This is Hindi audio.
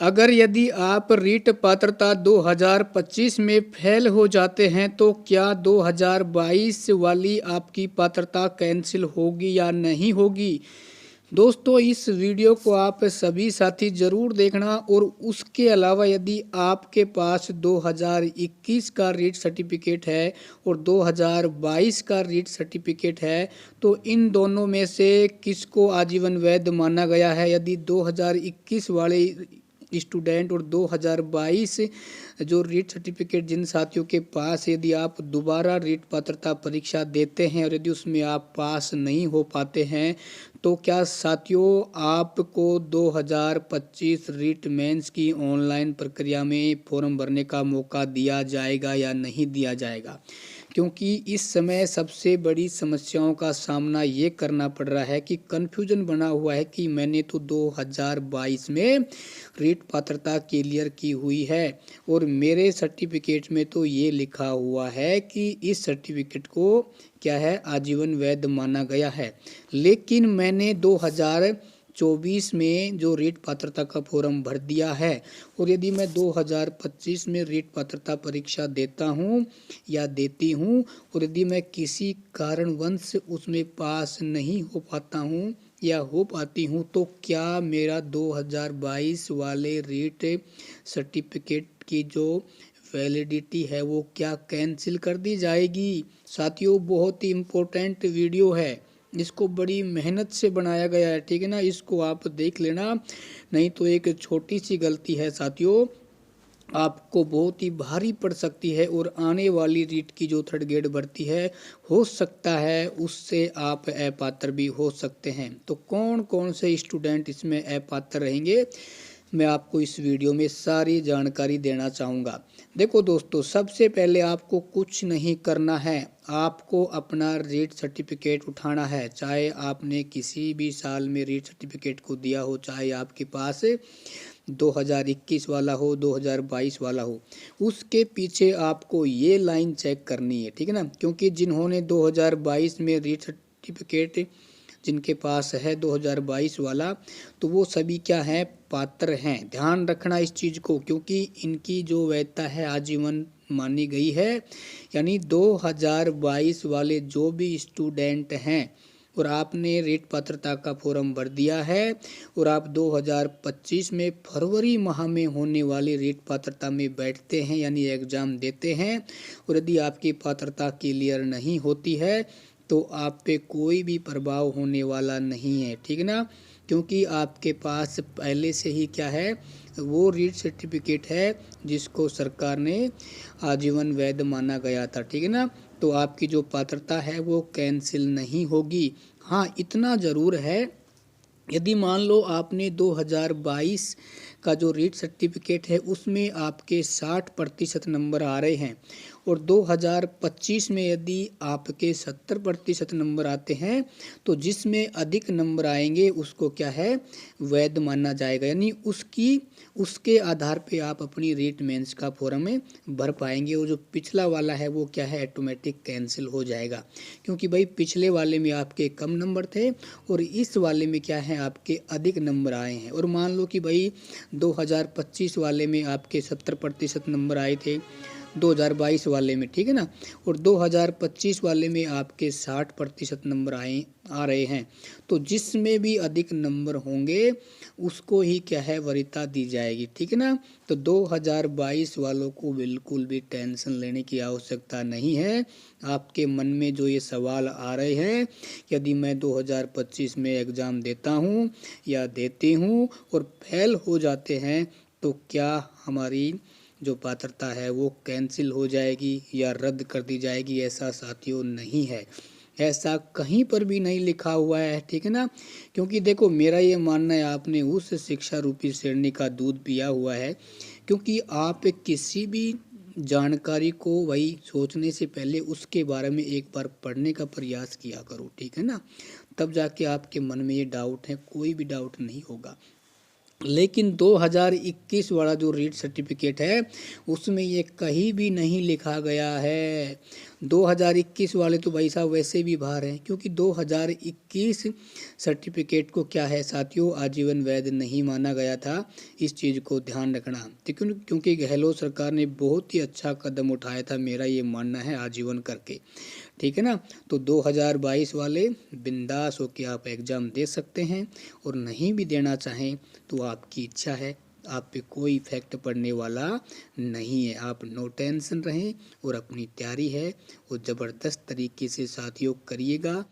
अगर यदि आप रीट पात्रता 2025 में फेल हो जाते हैं तो क्या 2022 वाली आपकी पात्रता कैंसिल होगी या नहीं होगी। दोस्तों इस वीडियो को आप सभी साथी ज़रूर देखना। और उसके अलावा यदि आपके पास 2021 का रीट सर्टिफिकेट है और 2022 का रीट सर्टिफिकेट है तो इन दोनों में से किसको आजीवन वैध माना गया है। यदि 2021 वाले स्टूडेंट और 2022 जो रीट सर्टिफिकेट जिन साथियों के पास, यदि आप दोबारा रीट पात्रता परीक्षा देते हैं और यदि उसमें आप पास नहीं हो पाते हैं तो क्या साथियों आपको 2025 रीट मेंस की ऑनलाइन प्रक्रिया में फॉर्म भरने का मौका दिया जाएगा या नहीं दिया जाएगा। क्योंकि इस समय सबसे बड़ी समस्याओं का सामना ये करना पड़ रहा है कि कन्फ्यूजन बना हुआ है कि मैंने तो 2022 में रीट पात्रता क्लियर की हुई है और मेरे सर्टिफिकेट में तो ये लिखा हुआ है कि इस सर्टिफिकेट को क्या है आजीवन वैध माना गया है, लेकिन मैंने 2024 में जो रीट पात्रता का फॉर्म भर दिया है और यदि मैं 2025 में रीट पात्रता परीक्षा देता हूँ या देती हूँ और यदि मैं किसी कारणवश उसमें पास नहीं हो पाता हूँ या हो पाती हूँ तो क्या मेरा 2022 वाले रीट सर्टिफिकेट की जो वैलिडिटी है वो क्या कैंसिल कर दी जाएगी। साथियों बहुत ही इम्पोर्टेंट वीडियो है, इसको बड़ी मेहनत से बनाया गया है, ठीक है ना। इसको आप देख लेना, नहीं तो एक छोटी सी गलती है साथियों आपको बहुत ही भारी पड़ सकती है और आने वाली रीट की जो थर्ड ग्रेड भर्ती है हो सकता है उससे आप अपात्र भी हो सकते हैं। तो कौन कौन से स्टूडेंट इसमें अपात्र रहेंगे मैं आपको इस वीडियो में सारी जानकारी देना चाहूँगा। देखो दोस्तों सबसे पहले आपको कुछ नहीं करना है, आपको अपना रीट सर्टिफिकेट उठाना है। चाहे आपने किसी भी साल में रीट सर्टिफिकेट को दिया हो, चाहे आपके पास 2021 वाला हो 2022 वाला हो, उसके पीछे आपको ये लाइन चेक करनी है, ठीक है ना। क्योंकि जिन्होंने 2022 में रीट सर्टिफिकेट जिनके पास है 2022 वाला तो वो सभी क्या हैं पात्र हैं। ध्यान रखना इस चीज़ को, क्योंकि इनकी जो वैधता है आजीवन मानी गई है। यानी 2022 वाले जो भी स्टूडेंट हैं और आपने रीट पात्रता का फॉर्म भर दिया है और आप 2025 में फरवरी माह में होने वाली रीट पात्रता में बैठते हैं यानी एग्ज़ाम देते हैं और यदि आपकी पात्रता क्लियर नहीं होती है तो आप पे कोई भी प्रभाव होने वाला नहीं है, ठीक है ना। क्योंकि आपके पास पहले से ही क्या है वो रीट सर्टिफिकेट है जिसको सरकार ने आजीवन वैध माना गया था, ठीक है ना। तो आपकी जो पात्रता है वो कैंसिल नहीं होगी। हाँ इतना ज़रूर है, यदि मान लो आपने 2022 का जो रीट सर्टिफिकेट है उसमें आपके 60% नंबर आ रहे हैं और 2025 में यदि आपके 70% नंबर आते हैं तो जिसमें अधिक नंबर आएंगे उसको क्या है वैध माना जाएगा। यानी उसके आधार पे आप अपनी रीट मेंस का फॉर्म में भर पाएंगे और जो पिछला वाला है वो क्या है ऑटोमेटिक कैंसिल हो जाएगा। क्योंकि भाई पिछले वाले में आपके कम नंबर थे और इस वाले में क्या है आपके अधिक नंबर आए हैं। और मान लो कि भाई 2025 वाले में आपके 70% नंबर आए थे 2022 वाले में, ठीक है ना, और 2025 वाले में आपके 60% नंबर आ रहे हैं तो जिसमें भी अधिक नंबर होंगे उसको ही क्या है वरीयता दी जाएगी, ठीक है ना। तो 2022 वालों को बिल्कुल भी टेंशन लेने की आवश्यकता नहीं है। आपके मन में जो ये सवाल आ रहे हैं यदि मैं 2025 में एग्ज़ाम देता हूँ या देती हूँ और फेल हो जाते हैं तो क्या हमारी जो पात्रता है वो कैंसिल हो जाएगी या रद्द कर दी जाएगी, ऐसा साथियों नहीं है, ऐसा कहीं पर भी नहीं लिखा हुआ है, ठीक है ना। क्योंकि देखो मेरा ये मानना है आपने उस शिक्षा रूपी श्रेणी का दूध पिया हुआ है। क्योंकि आप किसी भी जानकारी को वही सोचने से पहले उसके बारे में एक बार पढ़ने का प्रयास किया करो, ठीक है ना। तब जाके आपके मन में ये डाउट है कोई भी डाउट नहीं होगा। लेकिन 2021 वाला जो रीट सर्टिफिकेट है उसमें ये कहीं भी नहीं लिखा गया है 2021 वाले तो भाई साहब वैसे भी बाहर हैं, क्योंकि 2021 सर्टिफिकेट को क्या है साथियों, आजीवन वैध नहीं माना गया था। इस चीज़ को ध्यान रखना, क्योंकि गहलोत सरकार ने बहुत ही अच्छा कदम उठाया था, मेरा ये मानना है, आजीवन करके। ठीक है ना। तो 2022 वाले बिंदास होकर आप एग्ज़ाम दे सकते हैं, और नहीं भी देना चाहें तो आपकी इच्छा है, आप पे कोई इफेक्ट पड़ने वाला नहीं है। आप नो टेंशन रहें, और अपनी तैयारी है वो ज़बरदस्त तरीके से साथियों करिएगा।